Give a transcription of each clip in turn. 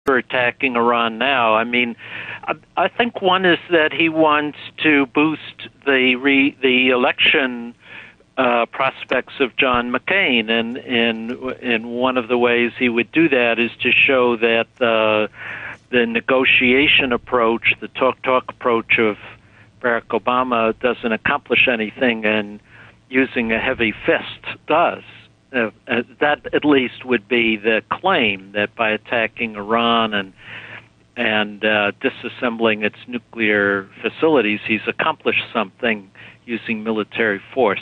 for attacking Iran now. I mean, I think one is that he wants to boost the election prospects of John McCain, and one of the ways he would do that is to show that the negotiation approach, the talk approach of Barack Obama doesn't accomplish anything, and using a heavy fist does. That at least would be the claim, that by attacking Iran and disassembling its nuclear facilities, he's accomplished something using military force.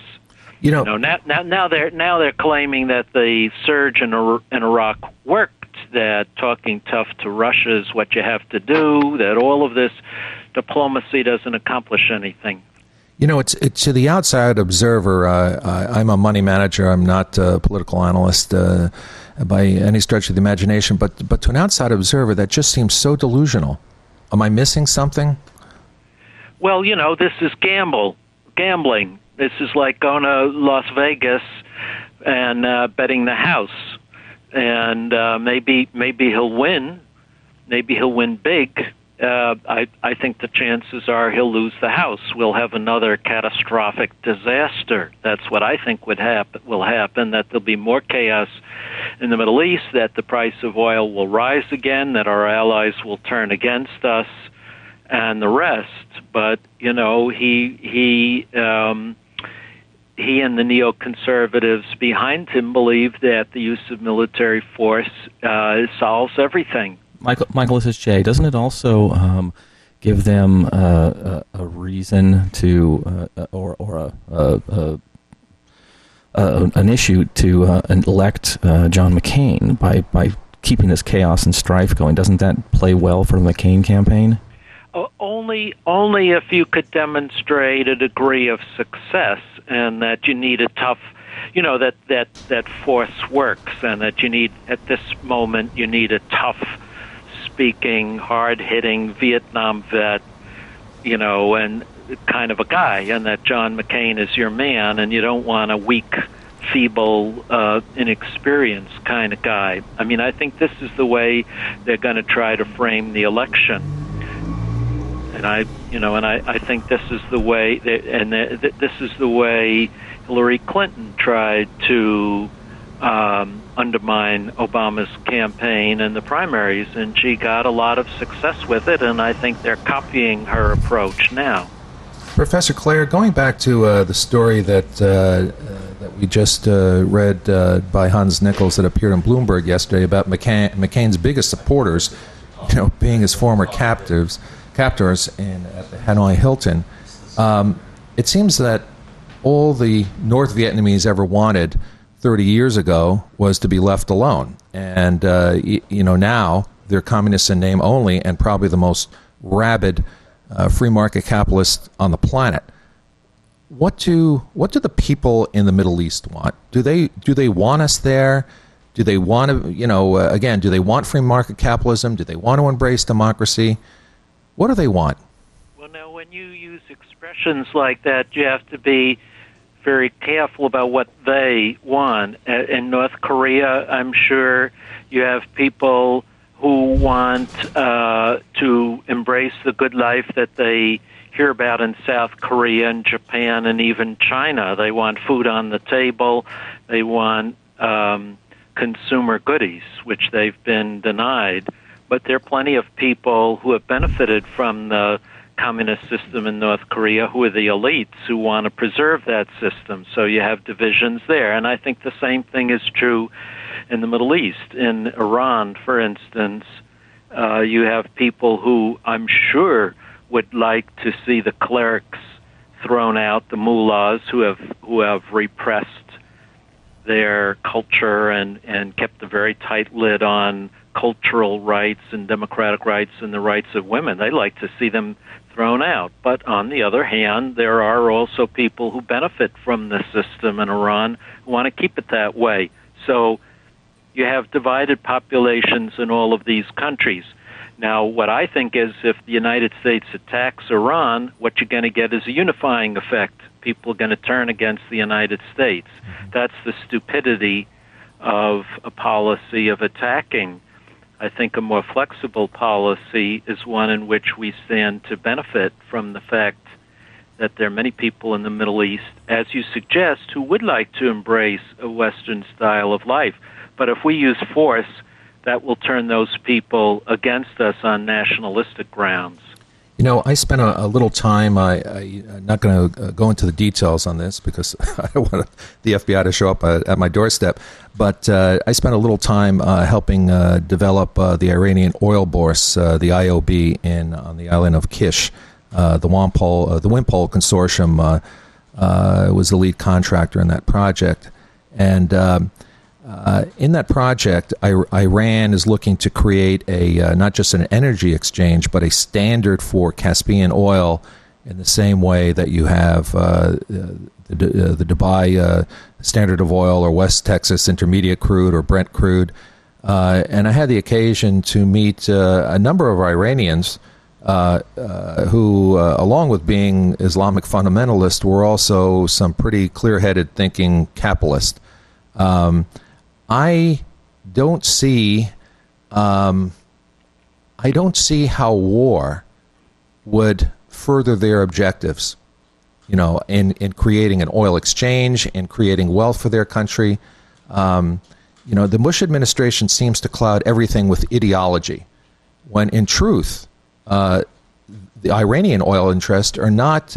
Now they're claiming that the surge in Iraq worked, that talking tough to Russia is what you have to do, that all of this diplomacy doesn't accomplish anything. It's to the outside observer. I'm a money manager. I'm not a political analyst by any stretch of the imagination. But to an outside observer, that just seems so delusional. Am I missing something? Well, this is gambling. This is like going to Las Vegas and betting the house, and maybe he'll win. Maybe he'll win big. I think the chances are he'll lose the house. We'll have another catastrophic disaster. That's what I think will happen, that there'll be more chaos in the Middle East, that the price of oil will rise again, that our allies will turn against us, and the rest. But, he and the neoconservatives behind him believe that the use of military force solves everything. Michael, this is Jay. Doesn't it also give them a reason to, or an issue to elect John McCain by keeping this chaos and strife going? Doesn't that play well for the McCain campaign? Only if you could demonstrate a degree of success, and that you need a tough, that force works, and that you need, at this moment, you need a tough speaking, hard-hitting Vietnam vet, and kind of a guy, and that John McCain is your man, and you don't want a weak, feeble, inexperienced kind of guy. I mean, I think this is the way they're going to try to frame the election. And I think this is the way, this is the way Hillary Clinton tried to undermine Obama's campaign in the primaries, and she got a lot of success with it, and I think they're copying her approach now. Professor Clare, going back to the story that we just read by Hans Nichols that appeared in Bloomberg yesterday about McCain's biggest supporters, being his former captors at the Hanoi Hilton, it seems that all the North Vietnamese ever wanted 30 years ago was to be left alone. And, now they're communists in name only, and probably the most rabid free market capitalists on the planet. What do the people in the Middle East want? Do they want us there? Do they want to, again, do they want free market capitalism? Do they want to embrace democracy? What do they want? Well, now, when you use expressions like that, you have to be very careful about what they want. In North Korea, I'm sure you have people who want to embrace the good life that they hear about in South Korea and Japan and even China. They want food on the table. They want consumer goodies, which they've been denied. But there are plenty of people who have benefited from the communist system in North Korea who are the elites who want to preserve that system. So you have divisions there. And I think the same thing is true in the Middle East. In Iran, for instance, you have people who I'm sure would like to see the clerics thrown out, the mullahs who have repressed their culture and kept a very tight lid on cultural rights and democratic rights and the rights of women. They like to see them thrown out. But on the other hand, there are also people who benefit from the system in Iran who want to keep it that way. So you have divided populations in all of these countries. Now, what I think is if the United States attacks Iran, what you're going to get is a unifying effect. People are going to turn against the United States. That's the stupidity of a policy of attacking I think a more flexible policy is one in which we stand to benefit from the fact that there are many people in the Middle East, as you suggest, who would like to embrace a Western style of life. But if we use force, that will turn those people against us on nationalistic grounds. You know, I spent a little time, I'm not going to go into the details on this because I don't want the FBI to show up at my doorstep, but I spent a little time helping develop the Iranian oil bourse, the IOB, on the island of Kish. The Wimpole Consortium was the lead contractor in that project. And in that project, Iran is looking to create not just an energy exchange, but a standard for Caspian oil in the same way that you have the Dubai Standard of Oil or West Texas Intermediate Crude or Brent Crude. And I had the occasion to meet a number of Iranians who, along with being Islamic fundamentalists, were also some pretty clear-headed thinking capitalists. I don't see how war would further their objectives, in creating an oil exchange, in creating wealth for their country. The Bush administration seems to cloud everything with ideology, when in truth, the Iranian oil interests are not